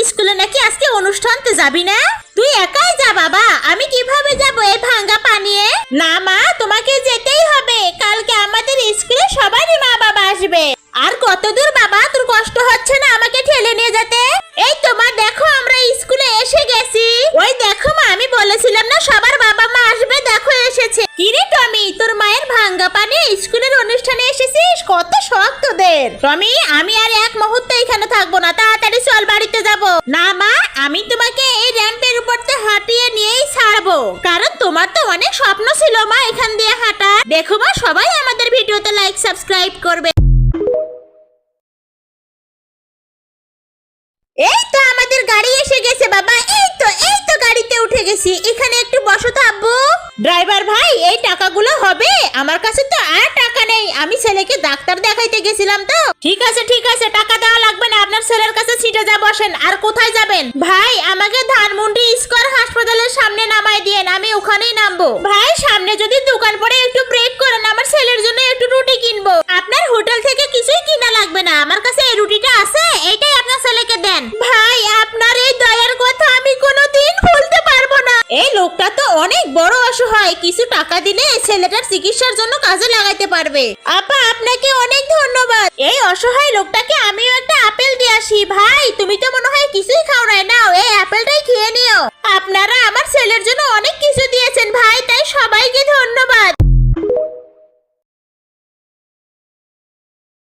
স্কুলে নাকি আজকে অনুষ্ঠানতে যাবি না? তুই একাই যা বাবা, আমি কিভাবে যাব এই ভাঙ্গা পানিয়ে? না মা, তোমাকে যেতেই হবে। কালকে আমাদের স্কুলে সবারই মা বাবা আসবে। আর কত দূর বাবা, তোর কষ্ট হচ্ছে না আমাকে ঠেলে নিয়ে যেতে? এই তোমার দেখো, আমরা স্কুলে এসে গেছি। ওই দেখো মা, আমি বলেছিলাম না সবার বাবা মা আসবে, দেখো এসেছে। কিরে টমি, তোর মায়ের ভাঙ্গা পানি স্কুলের অনুষ্ঠানে এসেছিস? কত শখ তোদের। টমি, আমি আর এক মুহূর্ত এখানে থাকবো না, তাড়াতাড়ি চল বাড়িতে যাব। না মা, আমি তোমাকে এই র্যাম্পের উপর দিয়ে হাঁটিয়ে নিয়েই ছাড়বো, কারণ তোমার তো অনেক স্বপ্ন ছিল মা এখান দিয়ে হাঁটার। দেখো মা, সবাই আমাদের ভিডিওতে লাইক সাবস্ক্রাইব করবে। এই তো আমাদের গাড়ি এসে গেছে বাবা। এই তো গাড়িতে উঠে গেছি। এখানে একটু বসো তো আব্বু। ড্রাইভার ভাই, এই টাকাগুলো হবে? আমার কাছে তো আর টাকা নেই, আমি ছেলেকে ডাক্তার দেখাইতে গেছিলাম তো। ঠিক আছে, টাকা দেওয়া লাগবে না, আপনার ছেলের কাছে সিটে যা বসেন। আর কোথায় যাবেন? ভাই, আমাকে ধানমন্ডি স্কয়ার হাসপাতালের সামনে নামাই দিয়েন, আমি ওখানেই নামবো। ভাই, সামনে যদি দোকান পড়ে একটু ব্রেক করেন, আমার ছেলের জন্য একটু রুটি কিনবো। আপনার হোটেল থেকে কিছুই কিনা লাগবে না, আমার কাছে এই রুটিটা আছে, এইটাই আপনার ছেলেকে দেন। ভাই, আপনার এই দয়ার কথা আমি কোনোদিন ভুলতে পারবো না। এই লোকটা তো অনেক বড় অসহায়, কিছু টাকা দিলে ছেলেটার চিকিৎসার জন্য কাজে লাগাইতে পারবে। আপা, আপনাকে অনেক ধন্যবাদ। এই অসহায় লোকটাকে আমিও একটা আপেল দিয়ে আসি। ভাই, তুমি তো মনে হয় কিছুই খাও না,